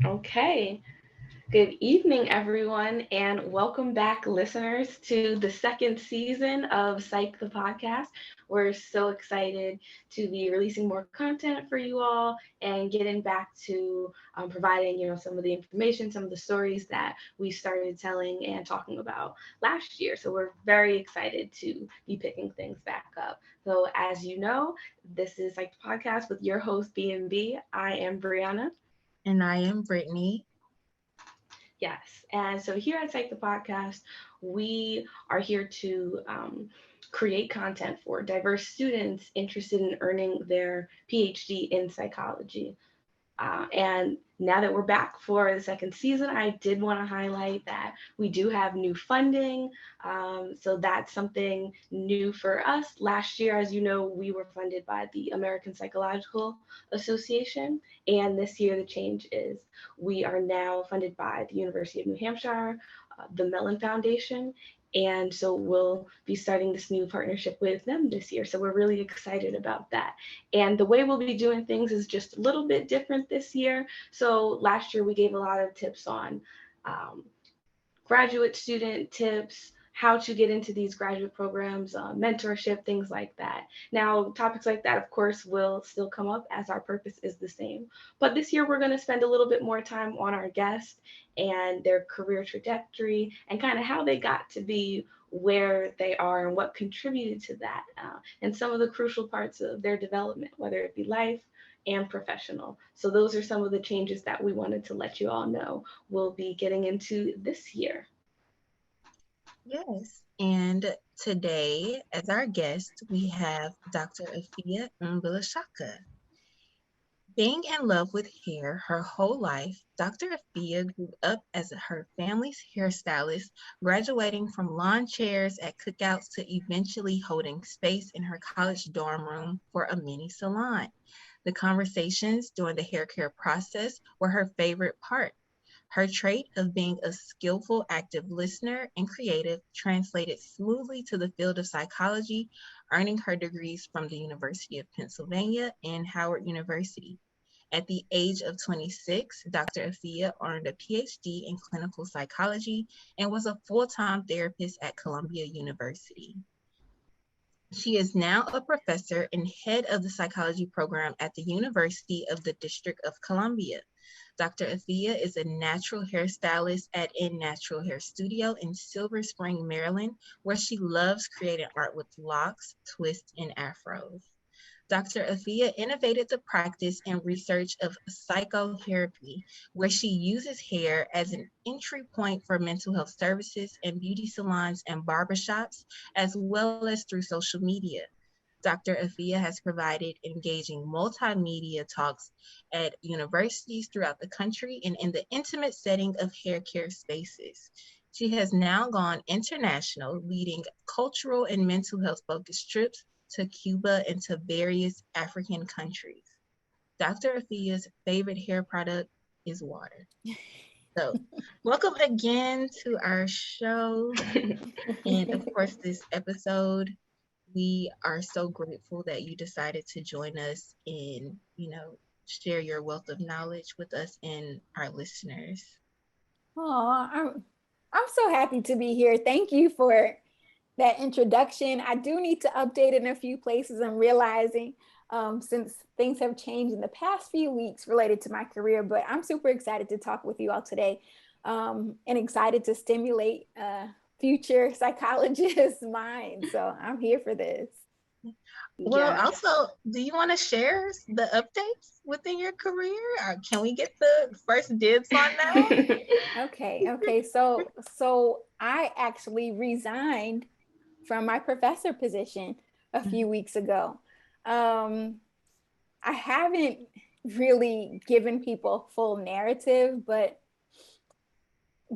Okay. Good evening, everyone, and welcome back, listeners, to the second season of Psych the Podcast. We're so excited to be releasing more content for you all and getting back to providing, some of the information, some of the stories that we started telling and talking about last year. So we're very excited to be picking things back up. So as you know, this is Psych the Podcast with your host, B&B. I am Brianna. And I am Brittany. Yes. And so here at Psych the Podcast, we are here to create content for diverse students interested in earning their PhD in psychology. And now that we're back for the second season, I did want to highlight that we do have new funding. So that's something new for us. Last year, as you know, we were funded by the American Psychological Association. And this year, the change is we are now funded by the University of New Hampshire, the Mellon Foundation. And so we'll be starting this new partnership with them this year. So we're really excited about that. And the way we'll be doing things is just a little bit different this year. So last year we gave a lot of tips on graduate student tips, how to get into these graduate programs, mentorship, things like that. Now, topics like that, of course, will still come up as our purpose is the same. But this year, we're going to spend a little bit more time on our guests and their career trajectory and kind of how they got to be where they are and what contributed to that, and some of the crucial parts of their development, whether it be life and professional. So those are some of the changes that we wanted to let you all know we'll be getting into this year. Yes. And today, as our guest, we have Dr. Afiya Umbulashaka. Being in love with hair her whole life, Dr. Afiya grew up as her family's hairstylist, graduating from lawn chairs at cookouts to eventually holding space in her college dorm room for a mini salon. The conversations during the hair care process were her favorite part. Her trait of being a skillful, active listener and creative translated smoothly to the field of psychology, earning her degrees from the University of Pennsylvania and Howard University. At the age of 26, Dr. Afiya earned a PhD in clinical psychology and was a full-time therapist at Columbia University. She is now a professor and head of the psychology program at the University of the District of Columbia. Dr. Afiya is a natural hairstylist at In Natural Hair Studio in Silver Spring, Maryland, where she loves creating art with locks, twists, and afros. Dr. Afiya innovated the practice and research of psychotherapy, where she uses hair as an entry point for mental health services in beauty salons and barbershops, as well as through social media. Dr. Afiya has provided engaging multimedia talks at universities throughout the country and in the intimate setting of hair care spaces. She has now gone international, leading cultural and mental health focused trips to Cuba and to various African countries. Dr. Afiya's favorite hair product is water. So, welcome again to our show. And of course, this episode, we are so grateful that you decided to join us and, share your wealth of knowledge with us and our listeners. Oh, I'm so happy to be here. Thank you for that introduction. I do need to update in a few places. I'm realizing since things have changed in the past few weeks related to my career, but I'm super excited to talk with you all today and excited to stimulate future psychologists' minds. So I'm here for this. Well, also, do you want to share the updates within your career? Or can we get the first dibs on that? Okay. So I actually resigned from my professor position a few weeks ago. I haven't really given people full narrative, but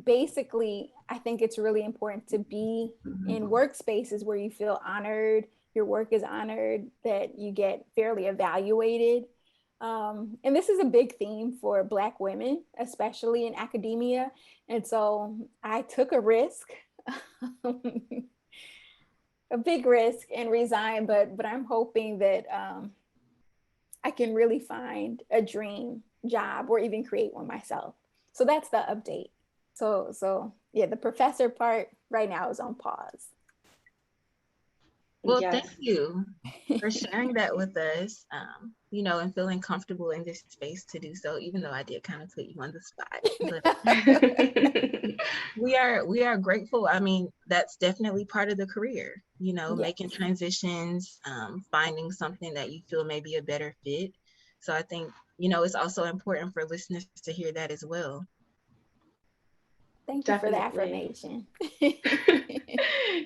basically, I think it's really important to be in workspaces where you feel honored, your work is honored, that you get fairly evaluated. And this is a big theme for Black women, especially in academia. And so I took a risk, a big risk, and resigned. But I'm hoping that I can really find a dream job or even create one myself. So that's the update. So yeah, the professor part right now is on pause. Well, Yes. thank you for sharing that with us, and feeling comfortable in this space to do so, even though I did kind of put you on the spot. But we are grateful. I mean, that's definitely part of the career, Yes. making transitions, finding something that you feel may be a better fit. So I think, it's also important for listeners to hear that as well. Thank you for the Definitely. affirmation.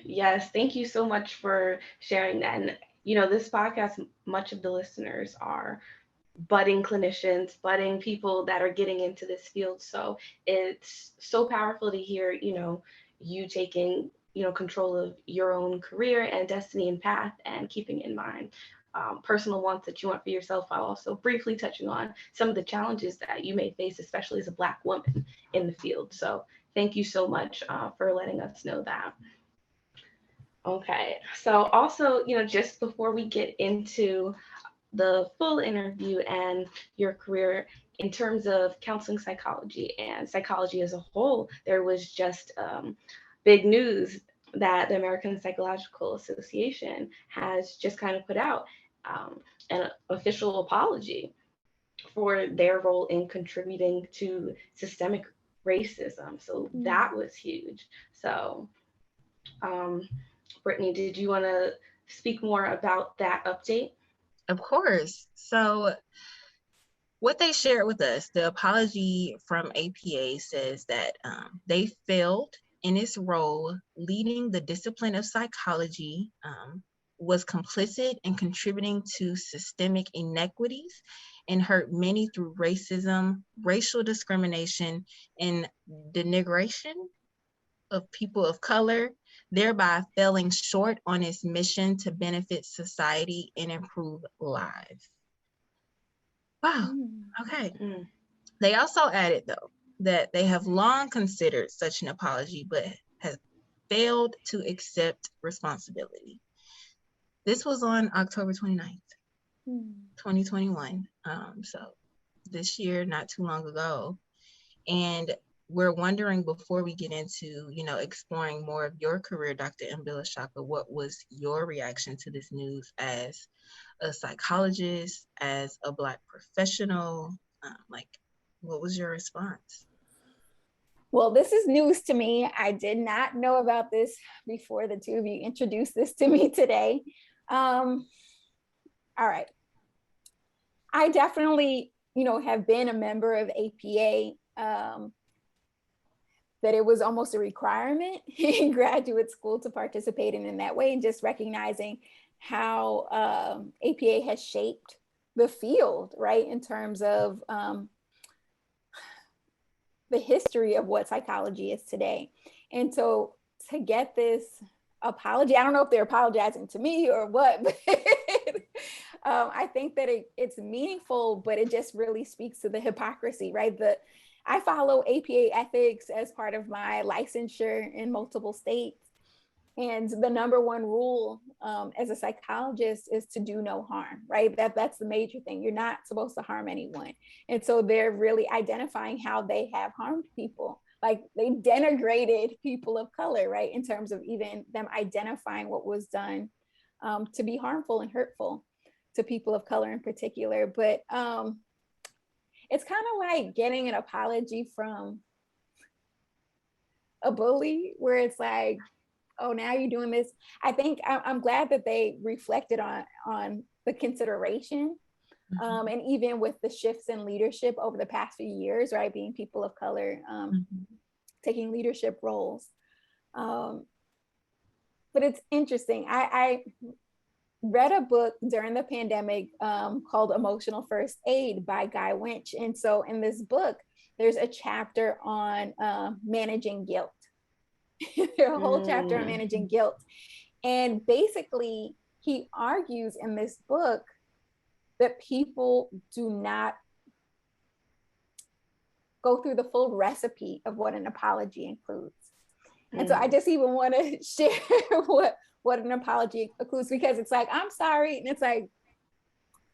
Yes, thank you so much for sharing that. And, this podcast, much of the listeners are budding clinicians, budding people that are getting into this field. So it's so powerful to hear, you taking, control of your own career and destiny and path and keeping in mind personal wants that you want for yourself, while also briefly touching on some of the challenges that you may face, especially as a Black woman in the field. So thank you so much for letting us know that. Okay, so also, just before we get into the full interview and your career in terms of counseling psychology and psychology as a whole, there was just big news that the American Psychological Association has just kind of put out an official apology for their role in contributing to systemic racism. So that was huge. So, um, Brittany, did you want to speak more about that update? Of course. So what they shared with us, the apology from APA says that they failed in its role leading the discipline of psychology, was complicit in contributing to systemic inequities, and hurt many through racism, racial discrimination, and denigration of people of color, thereby falling short on its mission to benefit society and improve lives. Wow. Okay. They also added, though, that they have long considered such an apology, but have failed to accept responsibility. This was on October 29th, 2021. So this year, not too long ago. And we're wondering, before we get into, exploring more of your career, Dr. Mbilishaka, what was your reaction to this news as a psychologist, as a Black professional? What was your response? Well, this is news to me. I did not know about this before the two of you introduced this to me today. All right. I definitely, have been a member of APA, that it was almost a requirement in graduate school to participate in that way, and just recognizing how APA has shaped the field, right, in terms of the history of what psychology is today. And so to get this apology, I don't know if they're apologizing to me or what, but I think that it's meaningful, but it just really speaks to the hypocrisy, right? I follow APA ethics as part of my licensure in multiple states. And the number one rule as a psychologist is to do no harm, right? That's the major thing. You're not supposed to harm anyone. And so they're really identifying how they have harmed people. Like, they denigrated people of color, right? In terms of even them identifying what was done to be harmful and hurtful to people of color in particular. But it's kind of like getting an apology from a bully, where it's like, oh, now you're doing this. I think I'm glad that they reflected on the consideration, and even with the shifts in leadership over the past few years, right, being people of color, taking leadership roles. But it's interesting. I read a book during the pandemic called Emotional First Aid by Guy Winch. And so in this book, there's a chapter on managing guilt. A whole chapter on managing guilt. And basically, he argues in this book that people do not go through the full recipe of what an apology includes. And so I just even want to share what an apology includes, because it's like, I'm sorry. And it's like,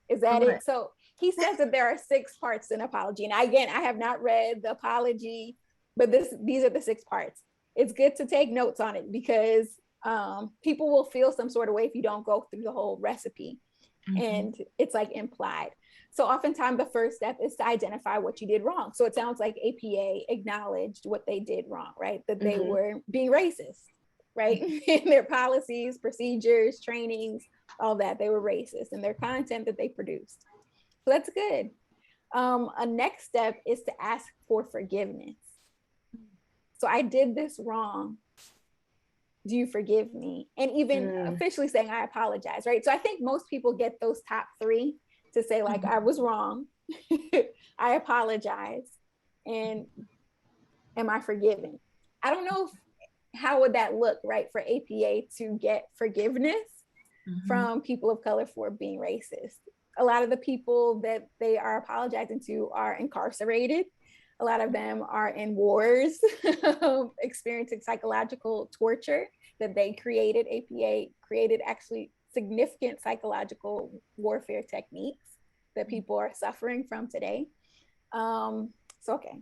is that it? So he says that there are 6 parts to an apology. And again, I have not read the apology, but these are the 6 parts. It's good to take notes on it, because people will feel some sort of way if you don't go through the whole recipe. And it's like implied. So oftentimes the first step is to identify what you did wrong. So it sounds like APA acknowledged what they did wrong, right? That they were being racist, right? In their policies, procedures, trainings, all that, they were racist in their content that they produced. So that's good. A next step is to ask for forgiveness. So I did this wrong. Do you forgive me? And even officially saying, I apologize, right? So I think most people get those top 3 to say, like, I was wrong. I apologize. And am I forgiven? I don't know how would that look, right, for APA to get forgiveness from people of color for being racist. A lot of the people that they are apologizing to are incarcerated. A lot of them are in wars, experiencing psychological torture that they created. APA created actually significant psychological warfare techniques that people are suffering from today. Okay,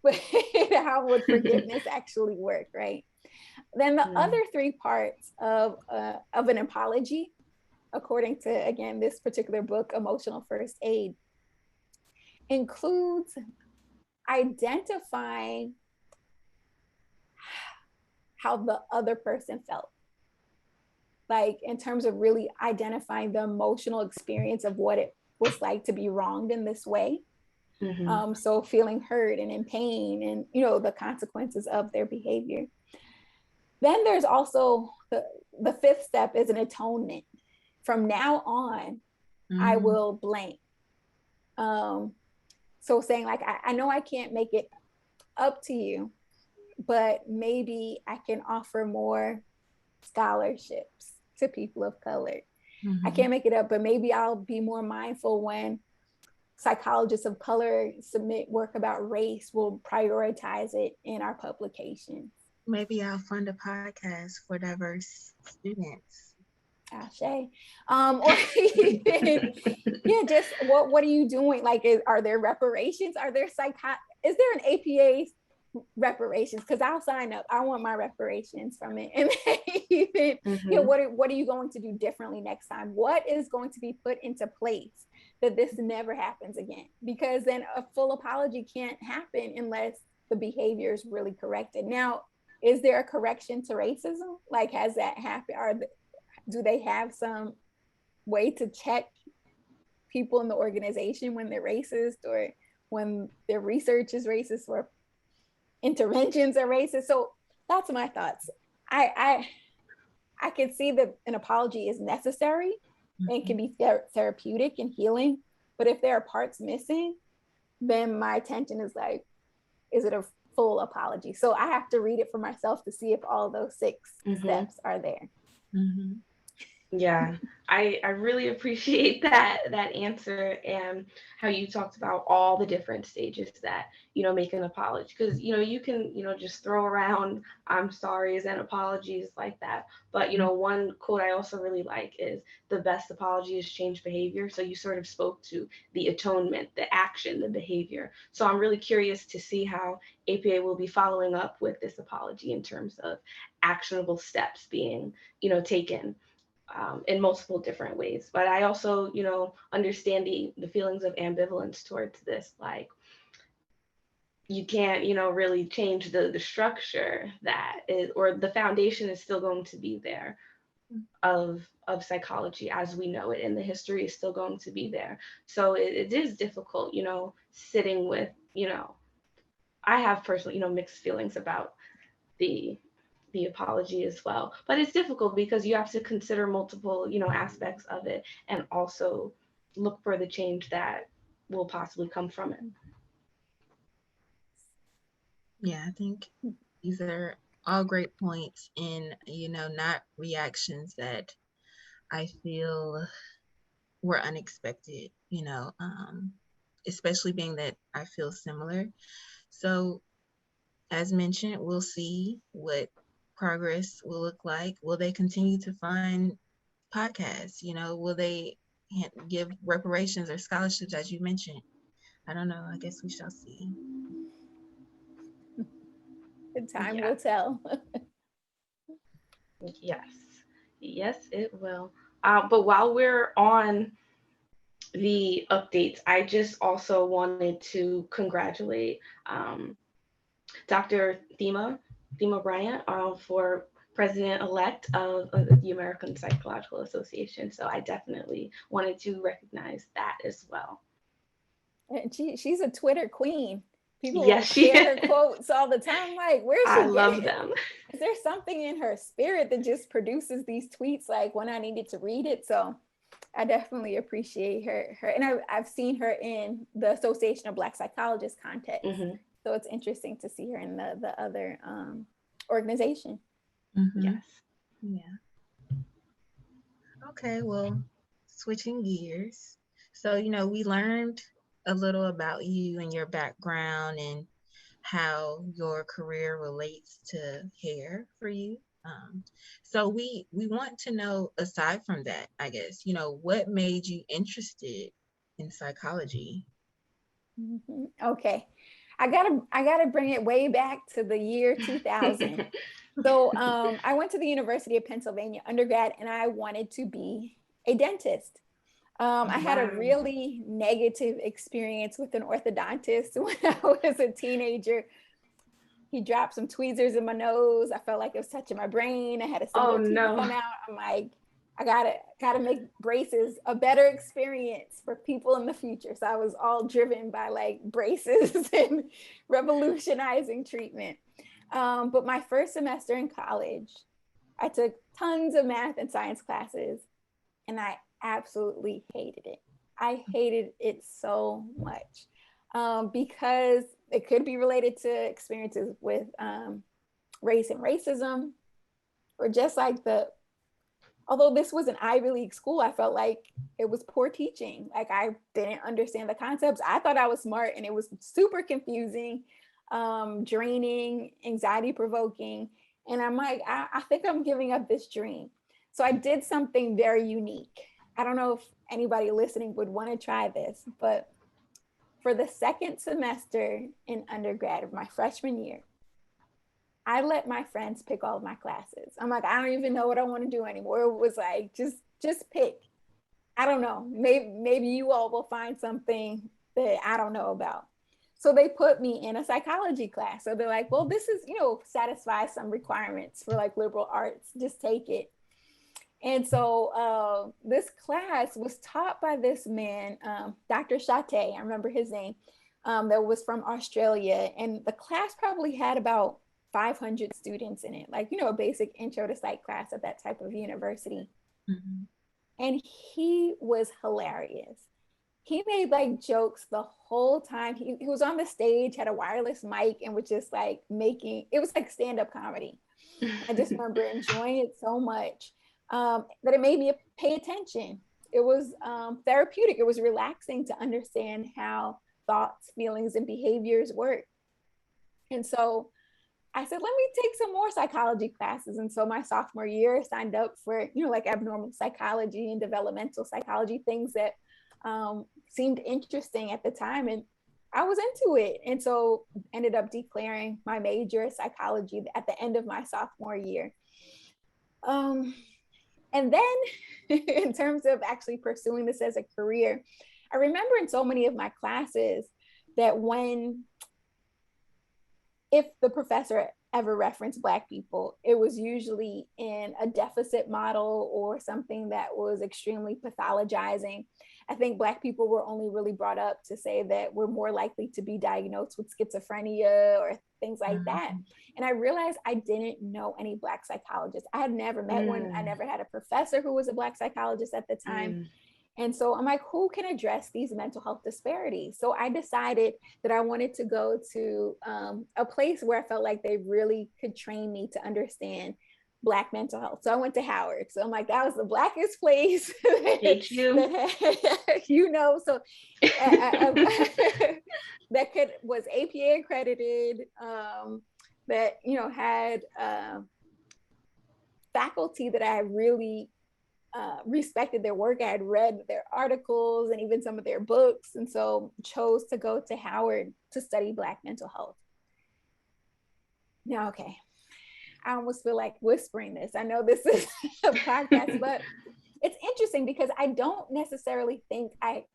but how would forgiveness actually work, right? Then the other 3 parts of an apology, according to, again, this particular book, Emotional First Aid, includes identifying how the other person felt. Like, in terms of really identifying the emotional experience of what it was like to be wronged in this way. So feeling hurt and in pain, and, you know, the consequences of their behavior. Then there's also the 5th step is an atonement. From now on, I will blank. So saying, like, I know I can't make it up to you, but maybe I can offer more scholarships to people of color. I can't make it up, but maybe I'll be more mindful when psychologists of color submit work about race. We'll prioritize it in our publications. Maybe I'll fund a podcast for diverse students. Ashe. Or even, yeah, just what are you doing? Like, are there reparations? Are there is there an APA reparations? Because I'll sign up. I want my reparations from it. And even, you know, what are you going to do differently next time? What is going to be put into place that this never happens again? Because then a full apology can't happen unless the behavior is really corrected. Now, is there a correction to racism? Like, has that happened? Do they have some way to check people in the organization when they're racist, or when their research is racist, or interventions are racist? So that's my thoughts. I can see that an apology is necessary and can be therapeutic and healing, but if there are parts missing, then my attention is like, is it a full apology? So I have to read it for myself to see if all those 6 steps are there. Yeah, I really appreciate that answer, and how you talked about all the different stages that, you know, make an apology. Because, you know, you can, you know, just throw around I'm sorry's and apologies like that. But, you know, one quote I also really like is, the best apology is change behavior. So you sort of spoke to the atonement, the action, the behavior. So I'm really curious to see how APA will be following up with this apology in terms of actionable steps being, you know, taken in multiple different ways. But I also, you know, understand the feelings of ambivalence towards this. Like, you can't, you know, really change the structure that is, or the foundation is still going to be there of psychology as we know it, and the history is still going to be there. So it is difficult, you know, sitting with, you know, I have personally, you know, mixed feelings about the apology as well. But it's difficult because you have to consider multiple, you know, aspects of it, and also look for the change that will possibly come from it. Yeah, I think these are all great points, and, you know, not reactions that I feel were unexpected, especially being that I feel similar. So, as mentioned, we'll see what progress will look like. Will they continue to fund podcasts? Will they give reparations or scholarships, as you mentioned? I don't know. I guess we shall see. The time Yeah. will tell. Yes. Yes, it will. But while we're on the updates, I just also wanted to congratulate Dr. Thema Bryant, for president-elect of the American Psychological Association. So I definitely wanted to recognize that as well. And she's a Twitter queen. People Yes, she share her is. quotes all the time. Like, where's I she love getting? them. Is there something in her spirit that just produces these tweets like when I needed to read it? So I definitely appreciate her. And I've seen her in the Association of Black Psychologists context. Mm-hmm. So it's interesting to see her in the other organization. Mm-hmm. Yes. Yeah. Okay, well, switching gears. So, we learned a little about you and your background and how your career relates to hair for you. So we want to know, aside from that, I guess, what made you interested in psychology? Mm-hmm. Okay. I gotta bring it way back to the year 2000. So I went to the University of Pennsylvania undergrad and I wanted to be a dentist. I had a Wow. really negative experience with an orthodontist when I was a teenager. He dropped some tweezers in my nose. I felt like it was touching my brain. I had a Oh single tooth no. come out. I'm like, I gotta make braces a better experience for people in the future. So I was all driven by like braces and revolutionizing treatment. But my first semester in college, I took tons of math and science classes, and I absolutely hated it. I hated it so much because it could be related to experiences with race and racism, or just like although this was an Ivy League school, I felt like it was poor teaching. Like I didn't understand the concepts. I thought I was smart and it was super confusing, draining, anxiety provoking. And I'm like, I think I'm giving up this dream. So I did something very unique. I don't know if anybody listening would want to try this, but for the second semester in undergrad of my freshman year, I let my friends pick all of my classes. I'm like, I don't even know what I want to do anymore. It was like, just pick. I don't know. Maybe you all will find something that I don't know about. So they put me in a psychology class. So they're like, well, this is, satisfies some requirements for like liberal arts. Just take it. And so this class was taught by this man, Dr. Chate, I remember his name, that was from Australia. And the class probably had about 500 students in it, like, a basic intro to psych class at that type of university. Mm-hmm. And he was hilarious. He made like jokes the whole time. He was on the stage, had a wireless mic, and was just like it was like stand-up comedy. I just remember enjoying it so much that it made me pay attention. It was therapeutic. It was relaxing to understand how thoughts, feelings, and behaviors work. And so I said, let me take some more psychology classes. And so my sophomore year, I signed up for, like abnormal psychology and developmental psychology, things that seemed interesting at the time. And I was into it. And so ended up declaring my major psychology at the end of my sophomore year. And then in terms of actually pursuing this as a career, I remember in so many of my classes that if the professor ever referenced Black people, it was usually in a deficit model or something that was extremely pathologizing. I think Black people were only really brought up to say that we're more likely to be diagnosed with schizophrenia or things like that. And I realized I didn't know any Black psychologists. I had never met one. I never had a professor who was a Black psychologist at the time. And so I'm like, who can address these mental health disparities? So I decided that I wanted to go to a place where I felt like they really could train me to understand Black mental health. So I went to Howard. So I'm like, that was the Blackest place HU. so that was APA accredited, that, had faculty that I really respected their work. I had read their articles and even some of their books. And so chose to go to Howard to study Black mental health. Now, okay, I almost feel like whispering this. I know this is a podcast, but it's interesting because I don't necessarily think I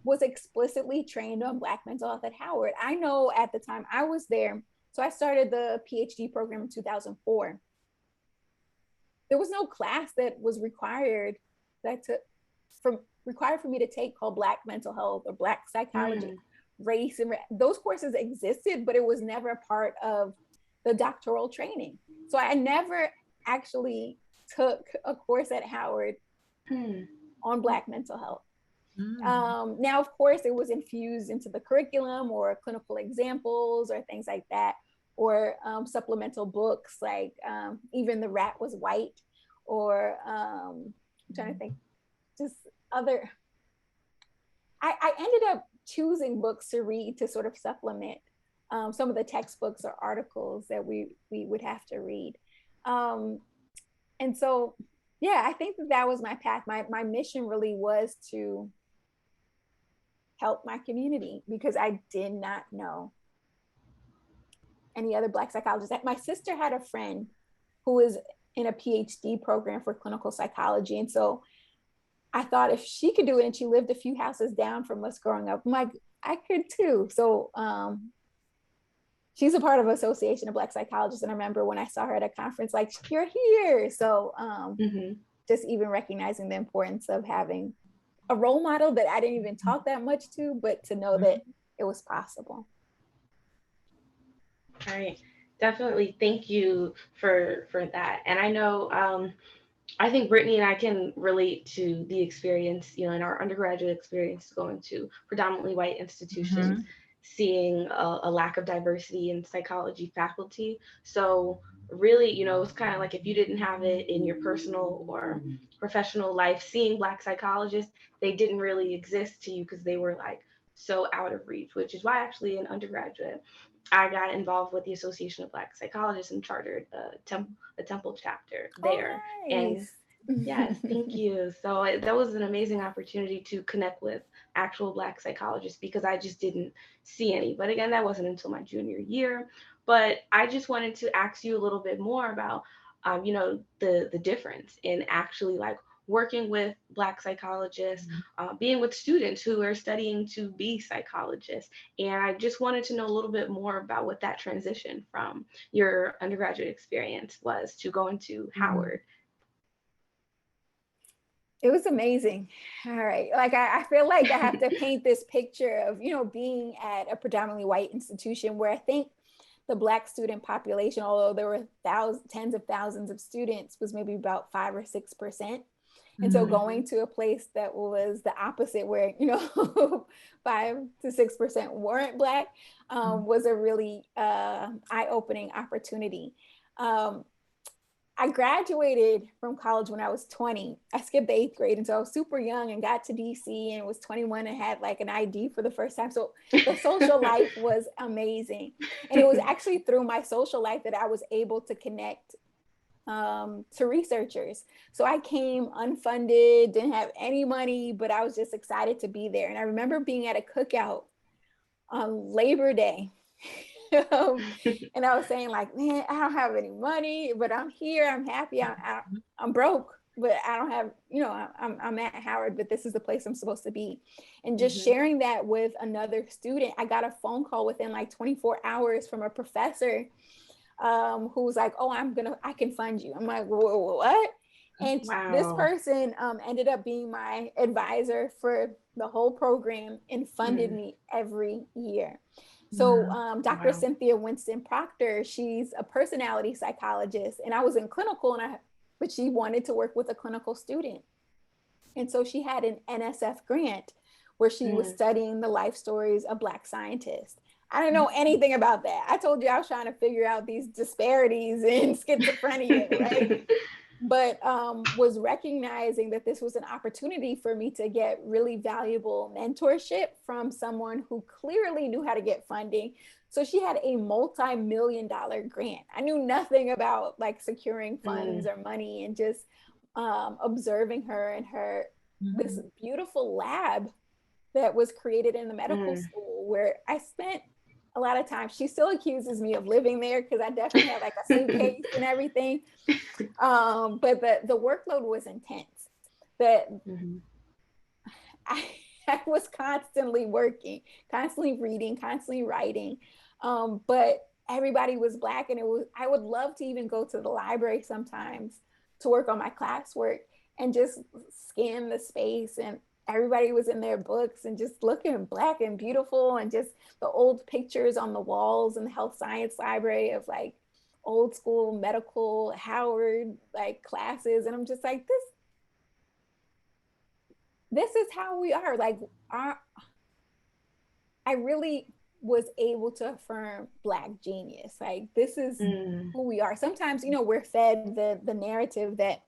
was explicitly trained on Black mental health at Howard. I know at the time I was there, so I started the PhD program in 2004. There was no class that was required for me to take called Black mental health or Black psychology, race, and those courses existed, but it was never a part of the doctoral training. So I never actually took a course at Howard on Black mental health. Now, of course, it was infused into the curriculum or clinical examples or things like that, or supplemental books like Even the Rat Was White, or I'm trying to think, just other. I ended up choosing books to read to sort of supplement some of the textbooks or articles that we would have to read. And so, yeah, I think that was my path. My mission really was to help my community because I did not know any other Black psychologists. My sister had a friend who was in a PhD program for clinical psychology. And so I thought if she could do it and she lived a few houses down from us growing up, I'm like, I could too. So she's a part of Association of Black Psychologists. And I remember when I saw her at a conference, like, you're here. So just even recognizing the importance of having a role model that I didn't even talk that much to, but to know that it was possible. All right. Definitely. Thank you for that. And I know, I think Brittany and I can relate to the experience, in our undergraduate experience going to predominantly white institutions, seeing a lack of diversity in psychology faculty. So really, it's kind of like if you didn't have it in your personal or professional life, seeing Black psychologists, they didn't really exist to you because they were like so out of reach, which is why actually in undergraduate, I got involved with the Association of Black Psychologists and chartered a Temple chapter there. Oh, nice. And yes, thank you. So that was an amazing opportunity to connect with actual Black psychologists because I just didn't see any. But again, that wasn't until my junior year. But I just wanted to ask you a little bit more about, the difference in actually like working with Black psychologists, being with students who are studying to be psychologists. And I just wanted to know a little bit more about what that transition from your undergraduate experience was to going to Howard. It was amazing. All right. Like, I feel like I have to paint this picture of, being at a predominantly white institution where I think the Black student population, although there were tens of thousands of students, was maybe about 5 or 6%. And so going to a place that was the opposite where, 5 to 6% weren't Black was a really eye-opening opportunity. I graduated from college when I was 20. I skipped the 8th grade. And so I was super young and got to DC and was 21 and had like an ID for the first time. So the social life was amazing. And it was actually through my social life that I was able to connect to researchers. So I came unfunded, didn't have any money, but I was just excited to be there. And I remember being at a cookout on Labor Day. And I was saying like, man, I don't have any money, but I'm here. I'm happy. I'm broke, but I don't have, I'm at Howard, but this is the place I'm supposed to be. And just sharing that with another student, I got a phone call within like 24 hours from a professor who was like, oh, I can fund you. I'm like, what? And this person ended up being my advisor for the whole program and funded me every year. So Dr. Cynthia Winston Proctor, she's a personality psychologist, and I was in clinical, but she wanted to work with a clinical student. And so she had an NSF grant, where she was studying the life stories of Black scientists. I didn't know anything about that. I told you I was trying to figure out these disparities in schizophrenia, right? But was recognizing that this was an opportunity for me to get really valuable mentorship from someone who clearly knew how to get funding. So she had a multi-million-dollar grant. I knew nothing about like securing funds or money, and just observing her and her this beautiful lab that was created in the medical school, where I spent a lot of time. She still accuses me of living there because I definitely had like a suitcase and everything. But the workload was intense. That I was constantly working, constantly reading, constantly writing. But everybody was Black, and I would love to even go to the library sometimes to work on my classwork and just scan the space, and everybody was in their books and just looking Black and beautiful, and just the old pictures on the walls in the health science library of like old school medical Howard like classes. And I'm just like, this is how we are. Like I really was able to affirm Black genius. Like this is who we are. Sometimes, you know, we're fed the narrative that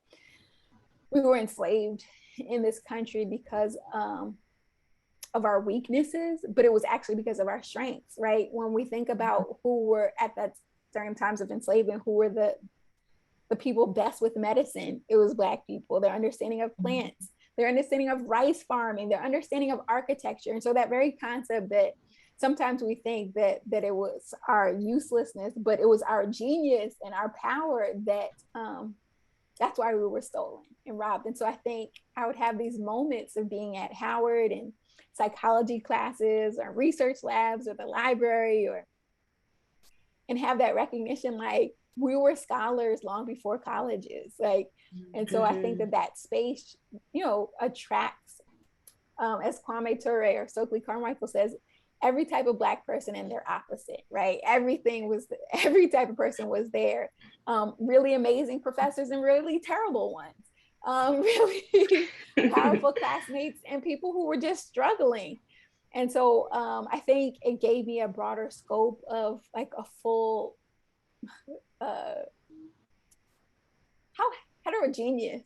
we were enslaved in this country because of our weaknesses, but it was actually because of our strengths, right? When we think about who were at that during times of enslavement, who were the people best with medicine, it was Black people. Their understanding of plants, their understanding of rice farming, their understanding of architecture. And so that very concept that sometimes we think that it was our uselessness, but it was our genius and our power that that's why we were stolen and robbed. And so I think I would have these moments of being at Howard and psychology classes or research labs or the library, and have that recognition, like we were scholars long before colleges, like. And so I think that space, you know, attracts, as Kwame Ture or Stokely Carmichael says, every type of Black person and their opposite, right? Every type of person was there. Really amazing professors and really terrible ones. Really powerful classmates and people who were just struggling. And so I think it gave me a broader scope of like a full, how heterogeneous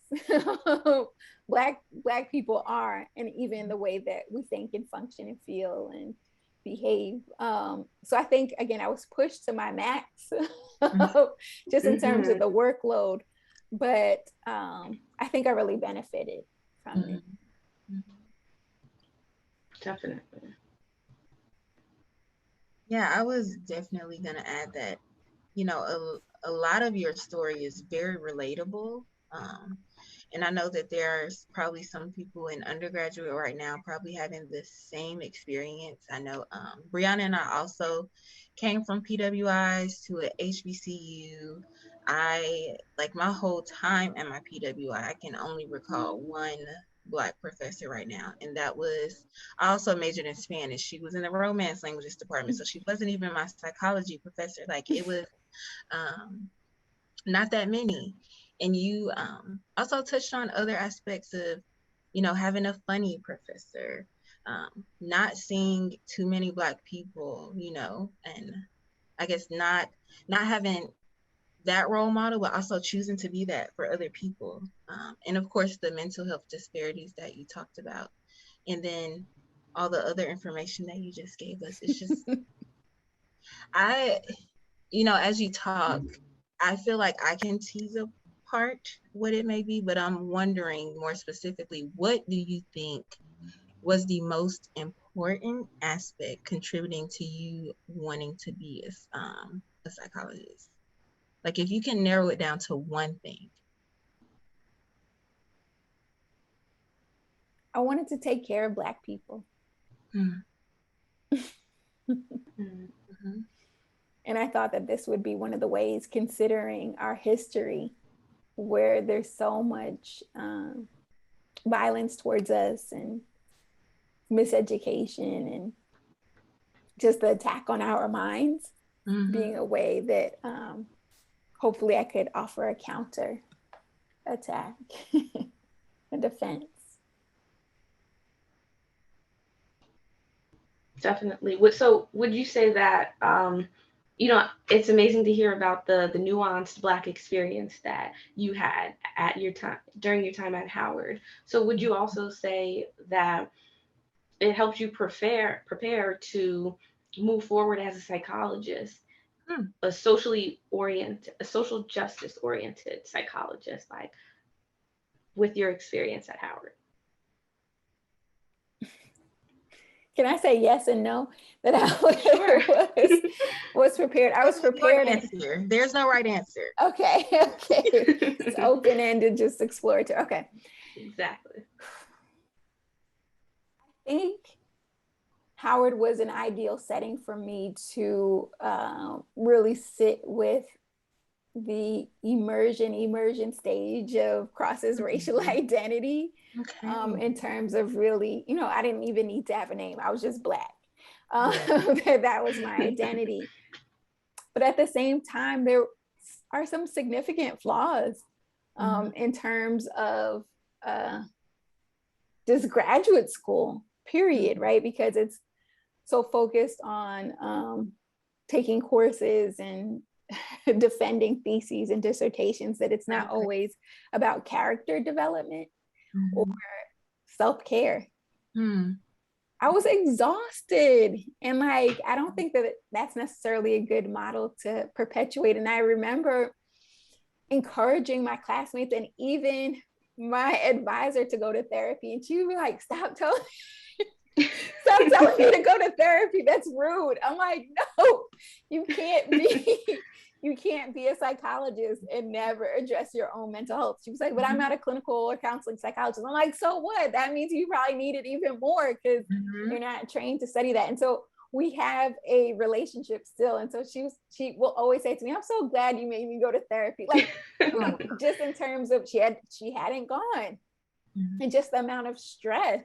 Black people are, and even the way that we think and function and feel and behave. So I think, again, I was pushed to my max just in terms of the workload, but I think I really benefited from it. Definitely. Yeah, I was definitely going to add that, you know, a lot of your story is very relatable. And I know that there's probably some people in undergraduate right now probably having the same experience. I know Brianna and I also came from PWIs to a HBCU. Like my whole time at my PWI, I can only recall one Black professor right now, and that was, I also majored in Spanish. She was in the romance languages department, so she wasn't even my psychology professor. Like it was not that many. And you also touched on other aspects of, you know, having a funny professor, not seeing too many Black people, you know, and I guess not having that role model, but also choosing to be that for other people. And of course, the mental health disparities that you talked about. And then all the other information that you just gave us. It's just, you know, as you talk, I feel like I can tease apart what it may be, but I'm wondering more specifically, what do you think was the most important aspect contributing to you wanting to be a psychologist? Like if you can narrow it down to one thing. I wanted to take care of Black people. And I thought that this would be one of the ways, considering our history, where there's so much violence towards us and miseducation and just the attack on our minds, being a way that hopefully I could offer a counter attack, a defense. Definitely. So would you say that it's amazing to hear about the nuanced Black experience that you had at your time during your time at Howard. So would you also say that it helped you prepare to move forward as a psychologist, Hmm. a social justice oriented psychologist, like with your experience at Howard? Can I say yes and no? That I Sure. was prepared. I was prepared. There's no right answer. Okay. It's open-ended, just exploratory. Okay. Exactly. I think Howard was an ideal setting for me to really sit with the immersion stage of crosses racial identity. Okay. In terms of really, I didn't even need to have a name. I was just Black. That was my identity. But at the same time, there are some significant flaws in terms of just graduate school, period, right? Because it's so focused on taking courses and defending theses and dissertations that it's not always about character development or self-care. I was exhausted, and I don't think that that's necessarily a good model to perpetuate. And I remember encouraging my classmates and even my advisor to go to therapy, and she would be like, stop telling me to go to therapy. That's rude. I'm like, no, you can't be a psychologist and never address your own mental health. She was like, but I'm not a clinical or counseling psychologist. I'm like, so what? That means you probably need it even more because you're not trained to study that. And so we have a relationship still. And so she will always say to me, I'm so glad you made me go to therapy. Like just in terms of she hadn't gone, and just the amount of stress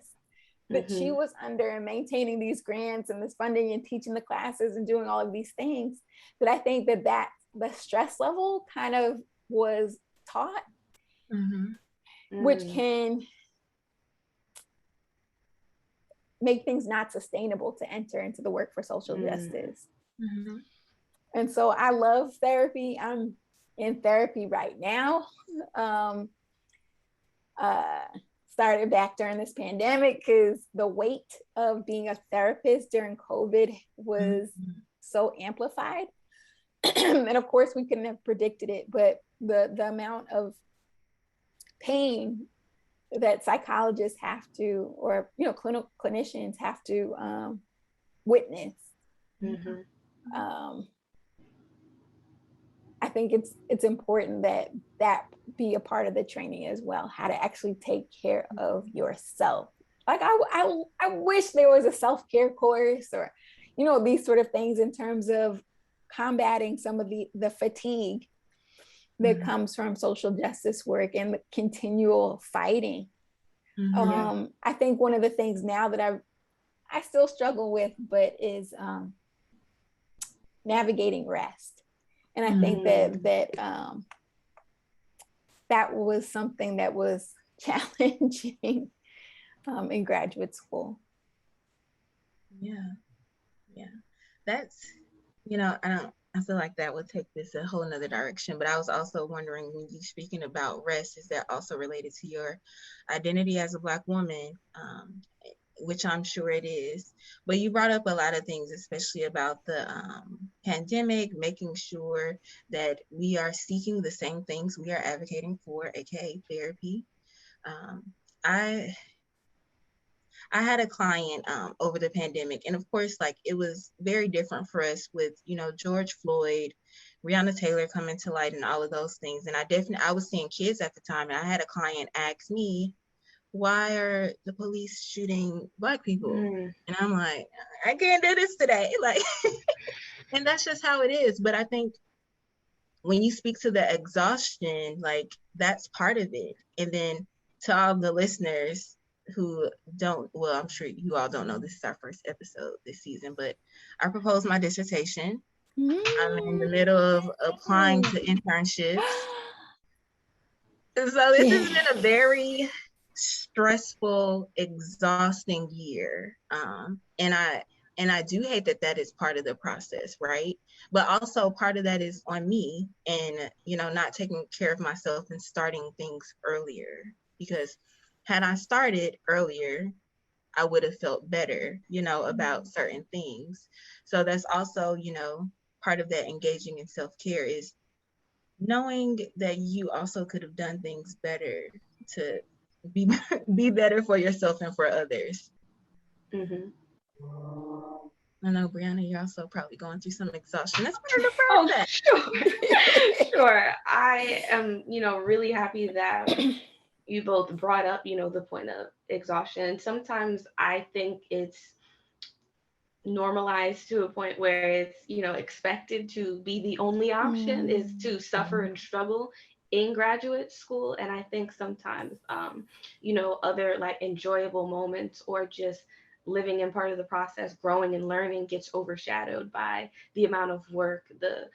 that she was under and maintaining these grants and this funding and teaching the classes and doing all of these things, that I think that the stress level kind of was taught, which can make things not sustainable to enter into the work for social justice. And so I love therapy. I'm in therapy right now. Started back during this pandemic because the weight of being a therapist during COVID was so amplified. And of course we couldn't have predicted it, but the amount of pain that psychologists have to, or clinical clinicians have to witness. I think it's important that be a part of the training as well, how to actually take care of yourself. Like I wish there was a self-care course or, these sort of things in terms of combating some of the fatigue that comes from social justice work and the continual fighting. I think one of the things now that I still struggle with, but is navigating rest. And I think that was something that was challenging in graduate school. That's, I feel like that would take this a whole nother direction, but I was also wondering, when you're speaking about rest, is that also related to your identity as a Black woman? Which I'm sure it is, but you brought up a lot of things, especially about the pandemic, making sure that we are seeking the same things we are advocating for, aka therapy. I had a client over the pandemic, and of course, like, it was very different for us with, George Floyd, Breonna Taylor coming to light and all of those things. And I was seeing kids at the time, and I had a client ask me, why are the police shooting Black people? And I'm like, I can't do this today. Like, and that's just how it is. But I think when you speak to the exhaustion, like, that's part of it. And then to all the listeners who I'm sure you all don't know, this is our first episode this season, but I proposed my dissertation. I'm in the middle of applying to internships. So this has been a very stressful, exhausting year. And And I do hate that that is part of the process, right? But also part of that is on me and, you know, not taking care of myself and starting things earlier. Because had I started earlier, I would have felt better, you know, about certain things. So that's also, you know, part of that engaging in self-care is knowing that you also could have done things better to be be better for yourself and for others. Mm-hmm. I know, Brianna, you're also probably going through some exhaustion. That's part of the Oh, process. sure. Sure. I am, really happy that you both brought up, the point of exhaustion. Sometimes I think it's normalized to a point where it's, expected to be the only option is to suffer and struggle in graduate school. And I think sometimes, other like enjoyable moments or just living in part of the process, growing and learning gets overshadowed by the amount of work, the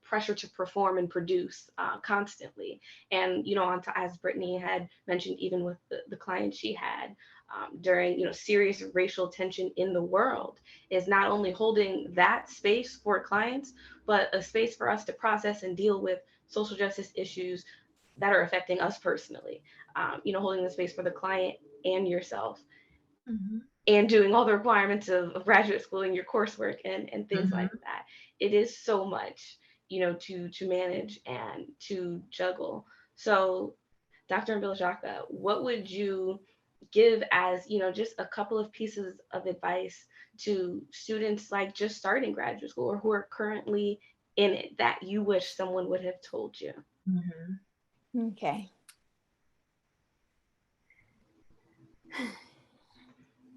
pressure to perform and produce constantly. And, as Brittany had mentioned, even with the client she had during, serious racial tension in the world, is not only holding that space for clients, but a space for us to process and deal with social justice issues that are affecting us personally. Holding the space for the client and yourself, and doing all the requirements of graduate school and your coursework and things like that. It is so much, to manage and to juggle. So, Dr. Mbilishaka, what would you give as, just a couple of pieces of advice to students like just starting graduate school or who are currently in it that you wish someone would have told you? Okay.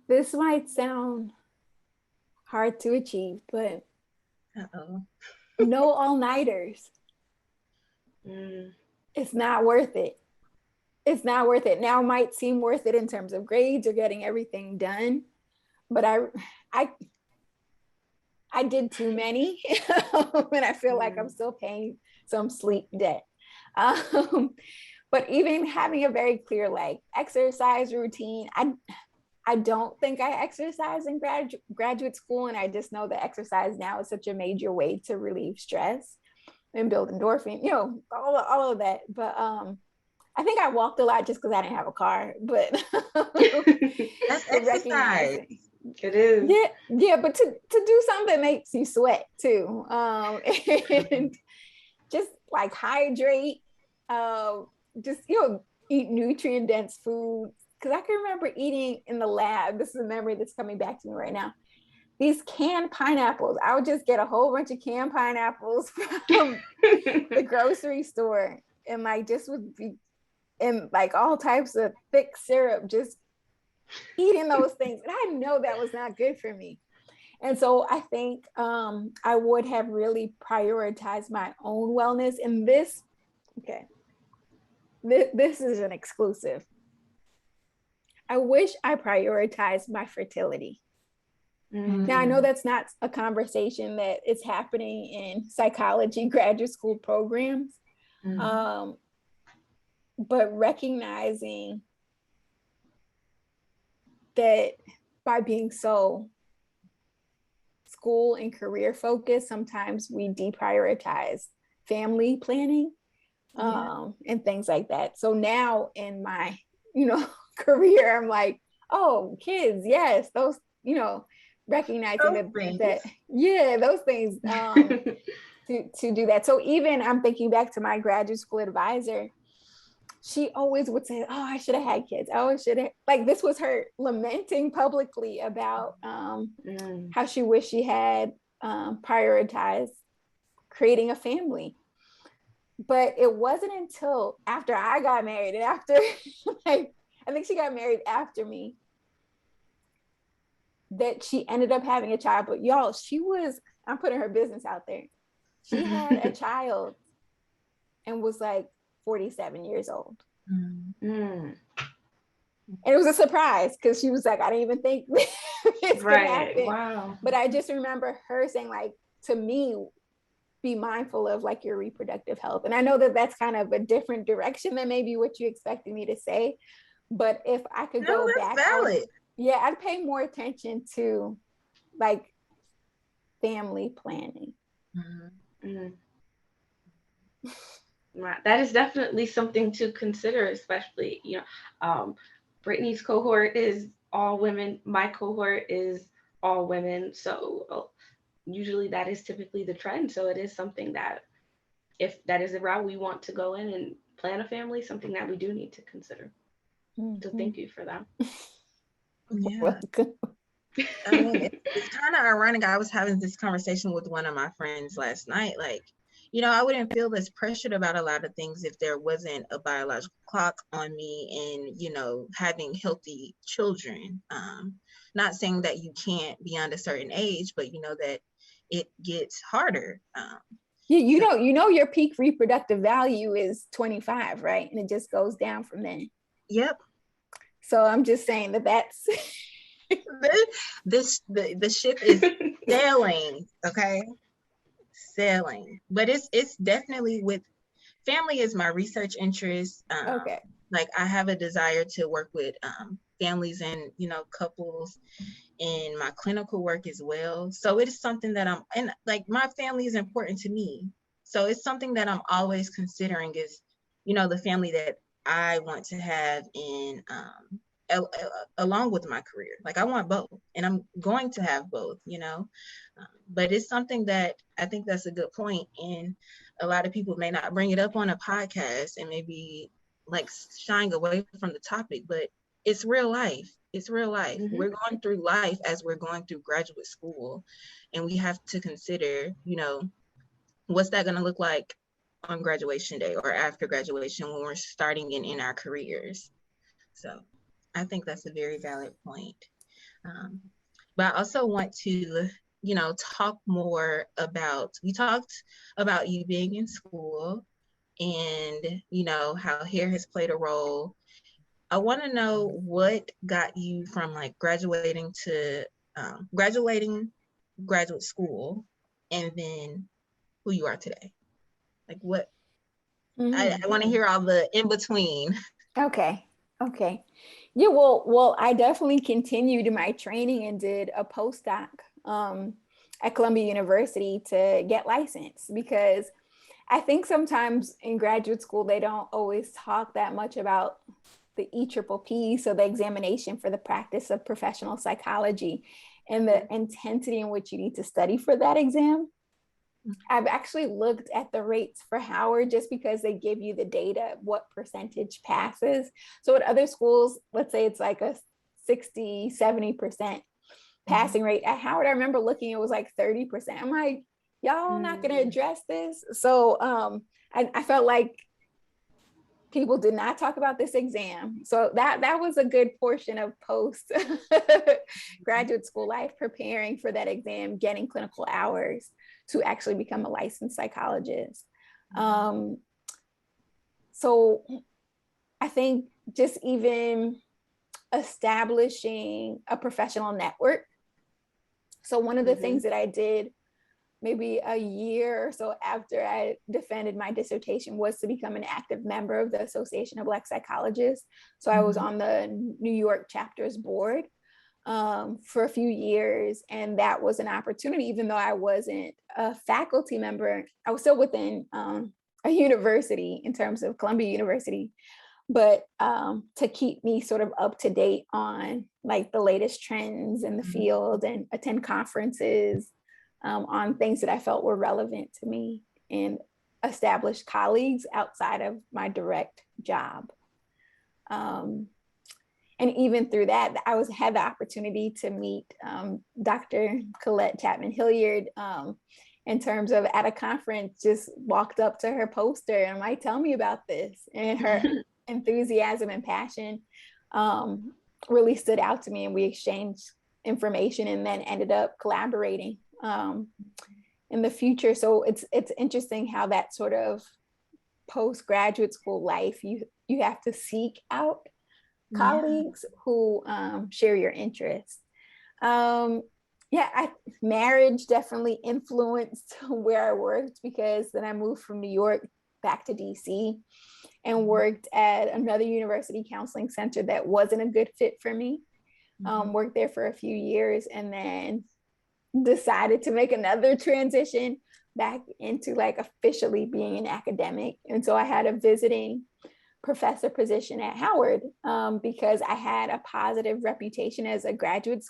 This might sound hard to achieve, but no all-nighters. It's not worth it. It's not worth it. Now it might seem worth it in terms of grades or getting everything done, but I did too many and I feel like I'm still paying some sleep debt. But even having a very clear like exercise routine, I don't think I exercise in graduate school, and I just know that exercise now is such a major way to relieve stress and build endorphin, all of that. But I think I walked a lot just because I didn't have a car. But that's exercise. It is. Yeah, but to do something that makes you sweat too, and just like hydrate, just eat nutrient dense food. Because I can remember eating in the lab. This is a memory that's coming back to me right now. These canned pineapples. I would just get a whole bunch of canned pineapples from the grocery store, and like just would be in like all types of thick syrup, just eating those things. And I know that was not good for me. And so I think I would have really prioritized my own wellness. And this is an exclusive. I wish I prioritized my fertility. Now, I know that's not a conversation that is happening in psychology graduate school programs, but recognizing that by being so school and career focused, sometimes we deprioritize family planning and things like that. So now in my, career, I'm like, oh, kids, yes, those, recognizing those things to do that. So even I'm thinking back to my graduate school advisor, she always would say, oh, I should have had kids. Oh, I should have, like, this was her lamenting publicly about how she wished she had prioritized creating a family. But it wasn't until after I got married and after, I think she got married after me, that she ended up having a child. But y'all, I'm putting her business out there. She had a child and was like 47 years old. And it was a surprise because she was like, I didn't even think this could happen. Wow. But I just remember her saying, like, to me, be mindful of like your reproductive health. And I know that that's kind of a different direction than maybe what you expected me to say. But if I could go back, valid. I'd pay more attention to like family planning. Mm. Right. That is definitely something to consider, especially, Brittany's cohort is all women. My cohort is all women. So usually that is typically the trend. So it is something that, if that is the route we want to go in and plan a family, something that we do need to consider. So thank you for that. Yeah. Welcome. I mean, it's kind of ironic. I was having this conversation with one of my friends last night. Like, I wouldn't feel as pressured about a lot of things if there wasn't a biological clock on me and, having healthy children. Not saying that you can't beyond a certain age, but that it gets harder. Yeah, your peak reproductive value is 25, right? And it just goes down from then. Yep. So I'm just saying that's the ship is sailing, okay? Sailing. But it's definitely with family is my research interest. Okay. Like I have a desire to work with families and couples in my clinical work as well. So it is something that my family is important to me. So it's something that I'm always considering is, the family that I want to have in along with my career. Like I want both, and I'm going to have both, but it's something that I think that's a good point, and a lot of people may not bring it up on a podcast and maybe like shying away from the topic, but it's real life. It's real life. Mm-hmm. We're going through life as we're going through graduate school, and we have to consider, what's that going to look like on graduation day or after graduation when we're starting in our careers. So I think that's a very valid point. But I also want to, talk more about, we talked about you being in school and, how hair has played a role. I want to know what got you from like graduating to graduating graduate school and then who you are today. Like what, I want to hear all the in between. Okay. Yeah, well, I definitely continued my training and did a postdoc at Columbia University to get licensed, because I think sometimes in graduate school, they don't always talk that much about the EPPP, so the examination for the practice of professional psychology and the intensity in which you need to study for that exam. I've actually looked at the rates for Howard just because they give you the data, what percentage passes. So at other schools, let's say it's like a 60, 70% passing rate. At Howard, I remember looking, it was like 30%. I'm like, y'all not going to address this? So I felt like people did not talk about this exam. So that was a good portion of post graduate school life, preparing for that exam, getting clinical hours to actually become a licensed psychologist. So I think just even establishing a professional network. So one of the things that I did maybe a year or so after I defended my dissertation was to become an active member of the Association of Black Psychologists. So I was on the New York chapter's board for a few years. And that was an opportunity, even though I wasn't a faculty member, I was still within a university in terms of Columbia University, but to keep me sort of up to date on like the latest trends in the field and attend conferences on things that I felt were relevant to me and establish colleagues outside of my direct job. And even through that, I had the opportunity to meet Dr. Colette Chapman Hilliard in terms of at a conference, just walked up to her poster and I'm like, tell me about this. And her enthusiasm and passion really stood out to me, and we exchanged information and then ended up collaborating in the future. So it's interesting how that sort of postgraduate school life, you have to seek out colleagues who share your interests. Marriage definitely influenced where I worked, because then I moved from New York back to DC and worked at another university counseling center that wasn't a good fit for me. Worked there for a few years and then decided to make another transition back into like officially being an academic. And so I had a visiting professor position at Howard because I had a positive reputation as a graduate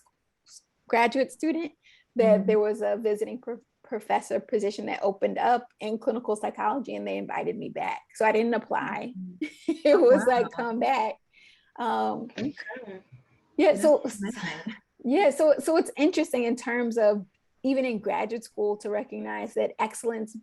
student, that there was a visiting professor position that opened up in clinical psychology, and they invited me back. So I didn't apply. It was like, come back. Okay. Yeah. So it's interesting in terms of even in graduate school to recognize that excellence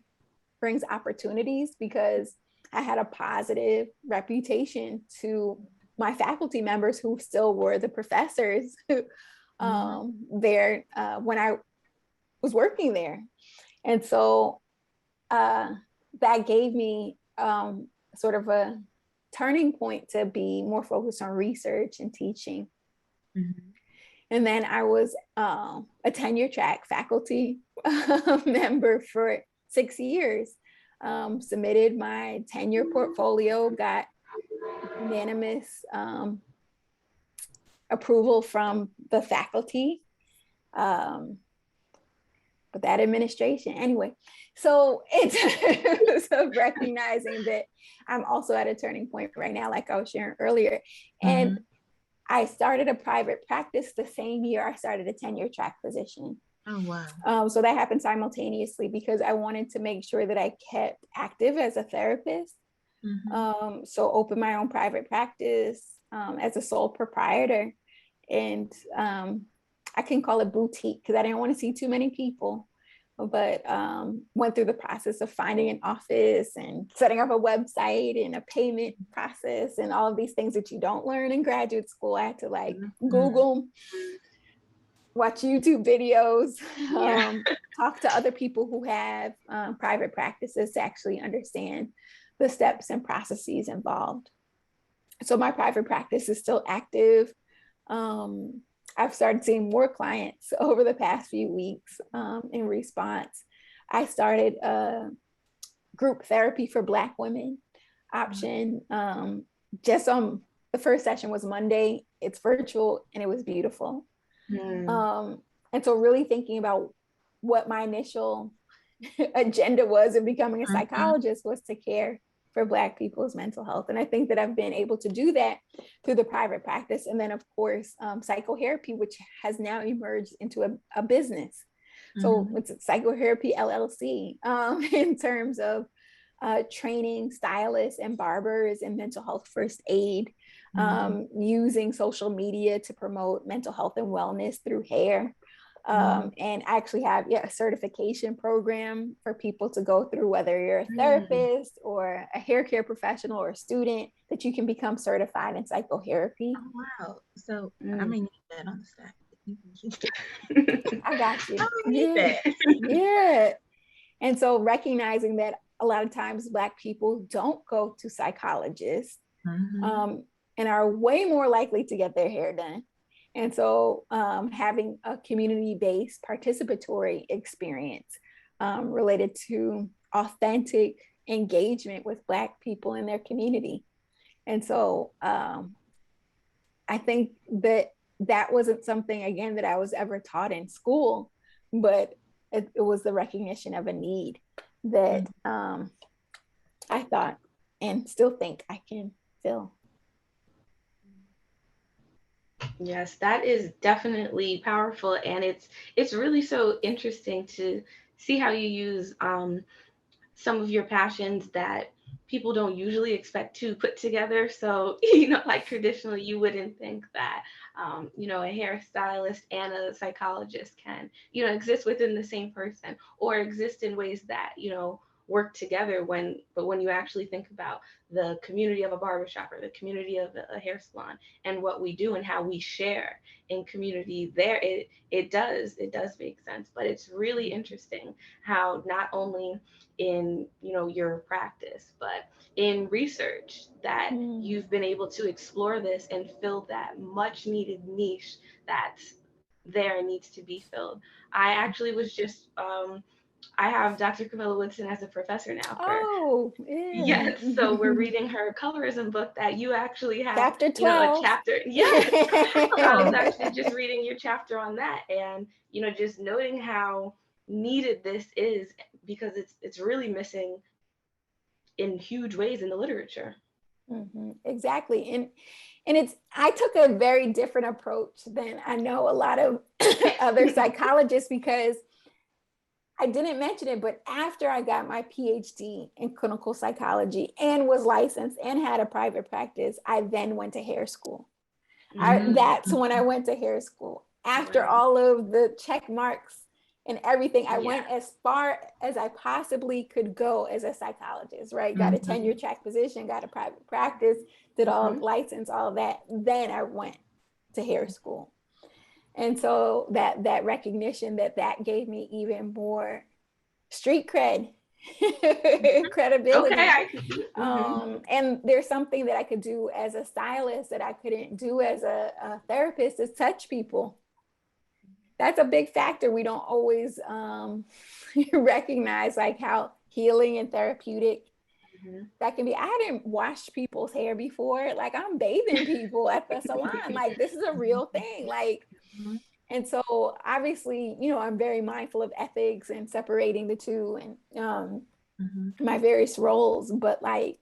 brings opportunities, because I had a positive reputation to my faculty members who still were the professors there when I was working there. And so that gave me sort of a turning point to be more focused on research and teaching. And then I was a tenure track faculty member for 6 years. Submitted my tenure portfolio, got unanimous approval from the faculty. But that administration, anyway. So it's of recognizing that I'm also at a turning point right now, like I was sharing earlier. And I started a private practice the same year I started a tenure track position. Oh, wow. So that happened simultaneously because I wanted to make sure that I kept active as a therapist. So opened my own private practice as a sole proprietor. And I can call it boutique because I didn't want to see too many people, but went through the process of finding an office and setting up a website and a payment process and all of these things that you don't learn in graduate school. I had to like Google, watch YouTube videos, talk to other people who have private practices to actually understand the steps and processes involved. So my private practice is still active. I've started seeing more clients over the past few weeks in response. I started a group therapy for Black women option. Just on the first session was Monday. It's virtual and it was beautiful. And so really thinking about what my initial agenda was in becoming a psychologist was to care for Black people's mental health. And I think that I've been able to do that through the private practice. And then of course, psychotherapy, which has now emerged into a business. So it's Psychotherapy LLC in terms of training stylists and barbers in mental health first aid, using social media to promote mental health and wellness through hair. And I actually have a certification program for people to go through, whether you're a therapist or a hair care professional or a student, that you can become certified in psychotherapy. Oh, wow. So I may need that on the side. I got you. I need that. And so recognizing that a lot of times Black people don't go to psychologists and are way more likely to get their hair done. And so having a community-based participatory experience related to authentic engagement with Black people in their community. And so I think that wasn't something, again, that I was ever taught in school, but it was the recognition of a need that I thought and still think I can fill. Yes, that is definitely powerful, and it's really so interesting to see how you use some of your passions that people don't usually expect to put together. So, like traditionally, you wouldn't think that, a hairstylist and a psychologist can, exist within the same person or exist in ways that, work together but when you actually think about the community of a barbershop or the community of a hair salon and what we do and how we share in community there, it does make sense. But it's really interesting how not only in your practice but in research that you've been able to explore this and fill that much needed niche that's there and needs to be filled. I actually was just I have Dr. Camilla Winston as a professor now for, Oh, yeah. yes. So we're reading her colorism book that you actually have, Chapter a 12. chapter. Yes. I was Oh, actually just reading your chapter on that, and, just noting how needed this is, because it's really missing in huge ways in the literature. Exactly. And I took a very different approach than I know a lot of other psychologists, because I didn't mention it, but after I got my PhD in clinical psychology and was licensed and had a private practice, I then went to hair school. That's when I went to hair school. After Wow. all of the check marks and everything, I went Yeah. as far as I possibly could go as a psychologist, right? Got a tenure track position, got a private practice, did all license, all of that. Then I went to hair school. And so that recognition that gave me even more street cred, credibility. Okay, I can see. And there's something that I could do as a stylist that I couldn't do as a therapist, is touch people. That's a big factor. We don't always recognize like how healing and therapeutic that can be. I hadn't washed people's hair before. Like, I'm bathing people at the salon. Like, this is a real thing. Like, and so obviously, I'm very mindful of ethics and separating the two, and my various roles. But like,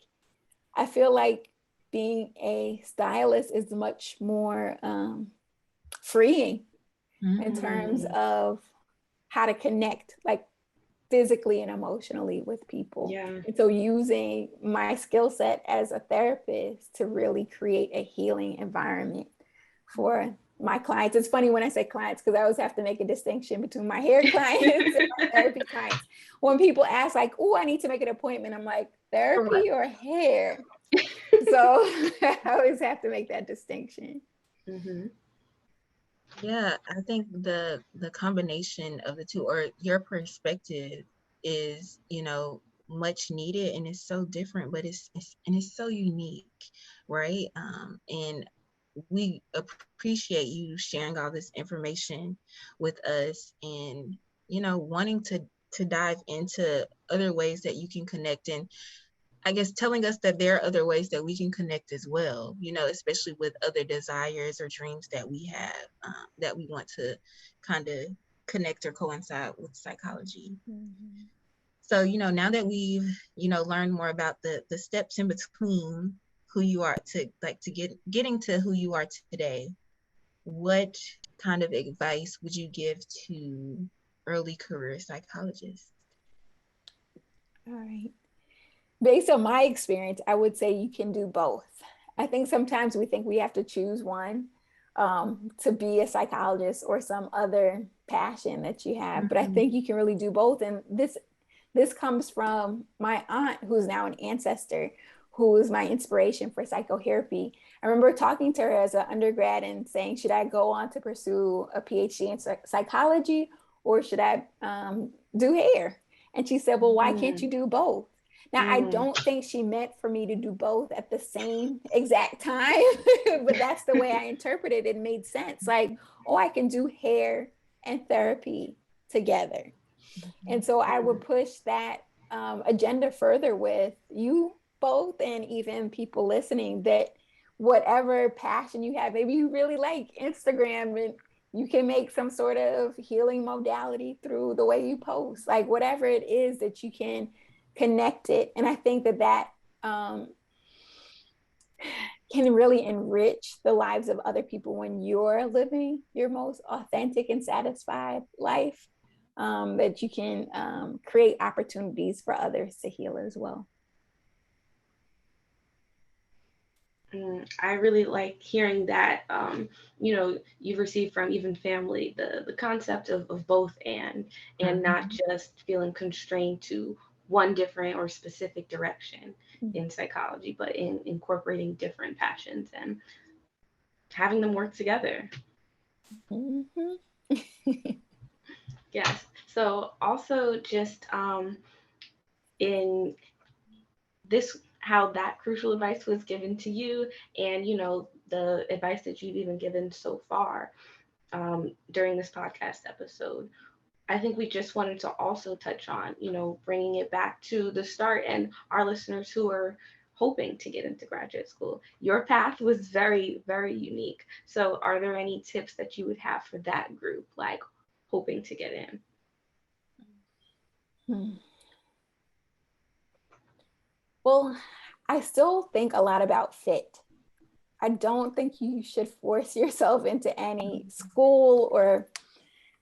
I feel like being a stylist is much more freeing in terms of how to connect, like, physically and emotionally with people. Yeah. And so using my skill set as a therapist to really create a healing environment for my clients. It's funny when I say clients, because I always have to make a distinction between my hair clients and my therapy clients. When people ask like, oh, I need to make an appointment, I'm like, therapy or hair? So I always have to make that distinction. Yeah, I think the combination of the two, or your perspective, is much needed, and it's so different, but it's so unique, right? And we appreciate you sharing all this information with us, and wanting to dive into other ways that you can connect, and I guess telling us that there are other ways that we can connect as well, especially with other desires or dreams that we have, that we want to kind of connect or coincide with psychology. So, now that we've, learned more about the steps in between who you are getting to who you are today, what kind of advice would you give to early career psychologists? All right. Based on my experience, I would say you can do both. I think sometimes we think we have to choose one to be a psychologist or some other passion that you have, but I think you can really do both. And this comes from my aunt, who's now an ancestor, who is my inspiration for psychotherapy. I remember talking to her as an undergrad and saying, should I go on to pursue a PhD in psychology, or should I do hair? And she said, well, why can't you do both? Now, I don't think she meant for me to do both at the same exact time, but that's the way I interpreted it. It made sense. Like, oh, I can do hair and therapy together. And so I would push that agenda further with you both, and even people listening, that whatever passion you have, maybe you really like Instagram and you can make some sort of healing modality through the way you post, like whatever it is that you can connect it. And I think that can really enrich the lives of other people when you're living your most authentic and satisfied life, that you can create opportunities for others to heal as well. I really like hearing that, you've received from even family the concept of both, and not just feeling constrained to one different or specific direction in psychology, but in incorporating different passions and having them work together. Yes. So also just in this, how that crucial advice was given to you, and the advice that you've even given so far during this podcast episode, I think we just wanted to also touch on, bringing it back to the start and our listeners who are hoping to get into graduate school. Your path was very, very unique. So, are there any tips that you would have for that group, like hoping to get in? Well, I still think a lot about fit. I don't think you should force yourself into any school or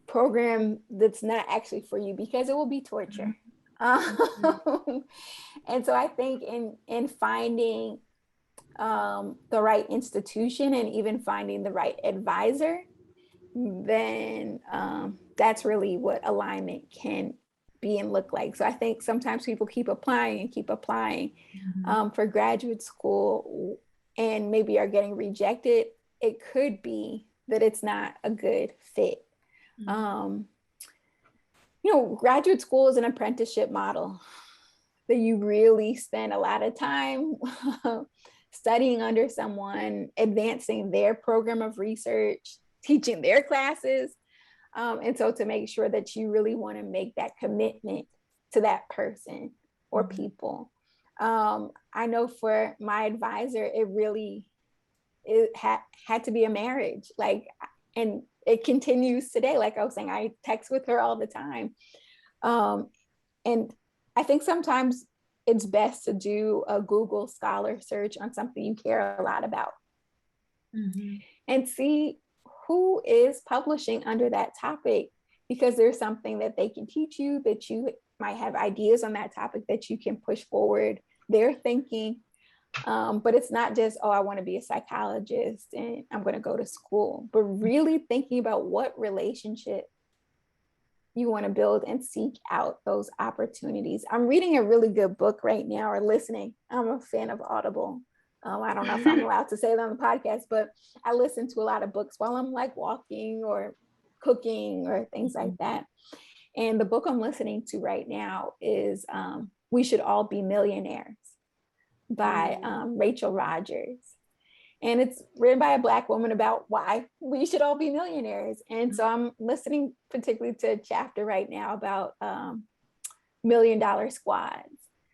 program that's not actually for you, because it will be torture. And so I think in finding the right institution and even finding the right advisor, then that's really what alignment can be and look like. So I think sometimes people keep applying for graduate school and maybe are getting rejected. It could be that it's not a good fit. Graduate school is an apprenticeship model that you really spend a lot of time studying under someone, advancing their program of research, teaching their classes. And so to make sure that you really want to make that commitment to that person or people. I know for my advisor, it had to be a marriage, and it continues today. Like I was saying, I text with her all the time. And I think sometimes it's best to do a Google Scholar search on something you care a lot about and see who is publishing under that topic, because there's something that they can teach you, that you might have ideas on that topic that you can push forward their thinking. But it's not just, I want to be a psychologist and I'm going to go to school, but really thinking about what relationship you want to build and seek out those opportunities. I'm reading a really good book right now, or listening. I'm a fan of Audible. I don't know if I'm allowed to say that on the podcast, but I listen to a lot of books while I'm walking or cooking or things like that. And the book I'm listening to right now is We Should All Be Millionaires by Rachel Rogers. And it's written by a Black woman about why we should all be millionaires. And so I'm listening particularly to a chapter right now about $1 million squads,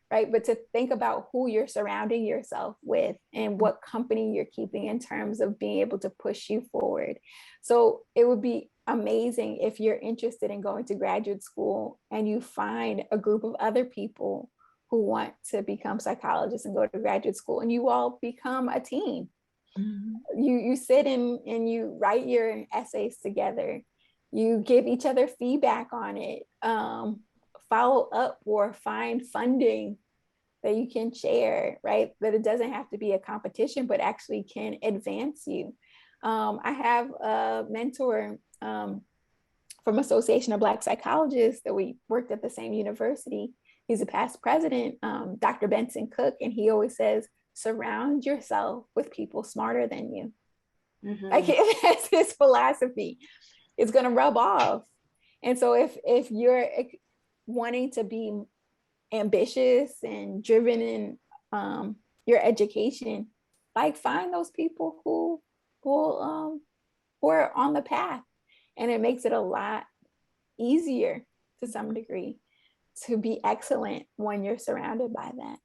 right? But to think about who you're surrounding yourself with and what company you're keeping in terms of being able to push you forward. So it would be amazing if you're interested in going to graduate school and you find a group of other people who want to become psychologists and go to graduate school, and you all become a team. You sit and you write your essays together. You give each other feedback on it. Follow up or find funding that you can share, right? That it doesn't have to be a competition, but actually can advance you. I have a mentor from Association of Black Psychologists that we worked at the same university. He's a past president, Dr. Benson Cook, and he always says, surround yourself with people smarter than you. Like that's his philosophy. It's going to rub off. And so if you're wanting to be ambitious and driven in your education, find those people who are on the path, and it makes it a lot easier to some degree to be excellent when you're surrounded by that.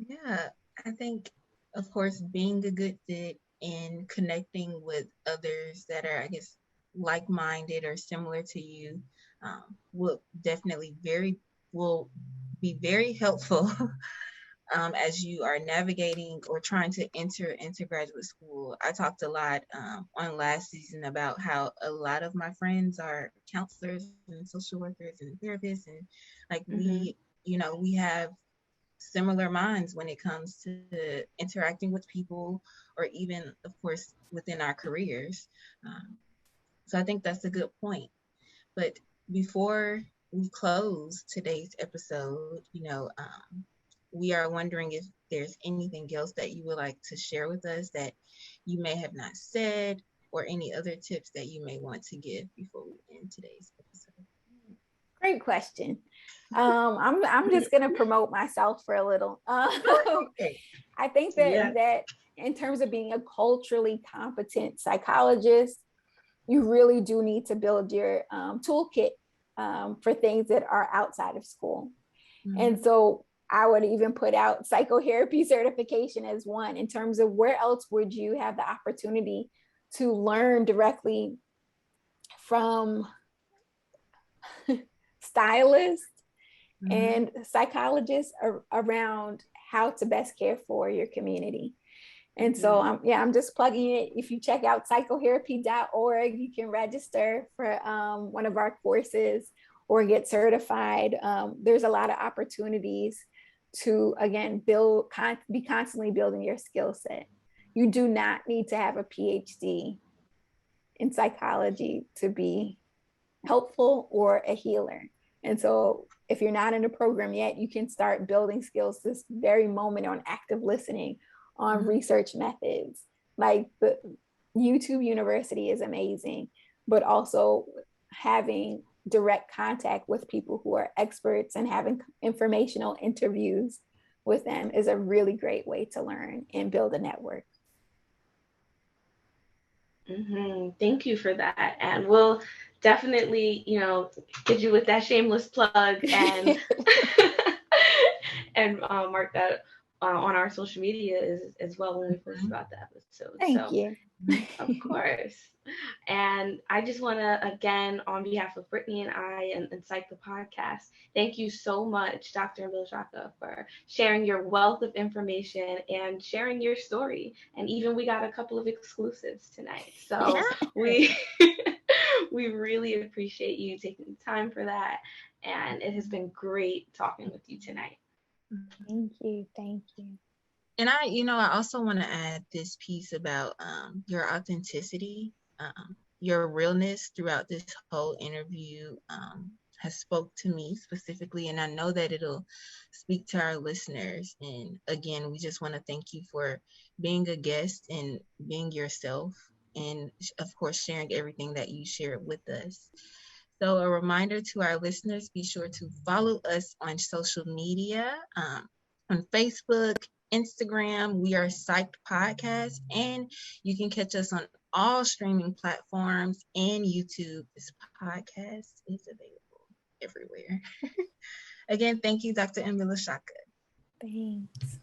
Yeah, I think, of course, being a good fit and connecting with others that are, I guess, like-minded or similar to you will be very helpful as you are navigating or trying to enter into graduate school. I talked a lot on last season about how a lot of my friends are counselors and social workers and therapists, and we have similar minds when it comes to interacting with people, or even, of course, within our careers. So I think that's a good point. But before we close today's episode, we are wondering if there's anything else that you would like to share with us that you may have not said, or any other tips that you may want to give before we end today's episode. Great question. I'm just going to promote myself for a little. Okay. I think that in terms of being a culturally competent psychologist, you really do need to build your toolkit for things that are outside of school. Mm-hmm. And so I would even put out psychotherapy certification as one, in terms of where else would you have the opportunity to learn directly from stylists mm-hmm. and psychologists around how to best care for your community. And so I'm just plugging it. If you check out psychotherapy.org, you can register for one of our courses or get certified. There's a lot of opportunities to, again, be constantly building your skill set. You do not need to have a PhD in psychology to be helpful or a healer. And so if you're not in a program yet, you can start building skills this very moment on active listening, on mm-hmm. research methods. Like the YouTube University is amazing, but also having direct contact with people who are experts and having informational interviews with them is a really great way to learn and build a network. Mm-hmm. Thank you for that. And we'll definitely, get you with that shameless plug and and mark that on our social media as well when we post about the episode. Thank you. Of course. And I just want to, again, on behalf of Brittany and I and Psych the Podcast, thank you so much, Dr. Mbilishaka, for sharing your wealth of information and sharing your story. And even we got a couple of exclusives tonight. So we really appreciate you taking the time for that. And it has been great talking with you tonight. Thank you. Thank you. And I also want to add this piece about your authenticity, your realness throughout this whole interview has spoke to me specifically, and I know that it'll speak to our listeners. And again, we just want to thank you for being a guest and being yourself, and of course, sharing everything that you shared with us. So a reminder to our listeners, be sure to follow us on social media, on Facebook, Instagram. We are Psyched Podcast, and you can catch us on all streaming platforms and YouTube. This podcast is available everywhere. Again, thank you, Dr. Mbilishaka. Thanks.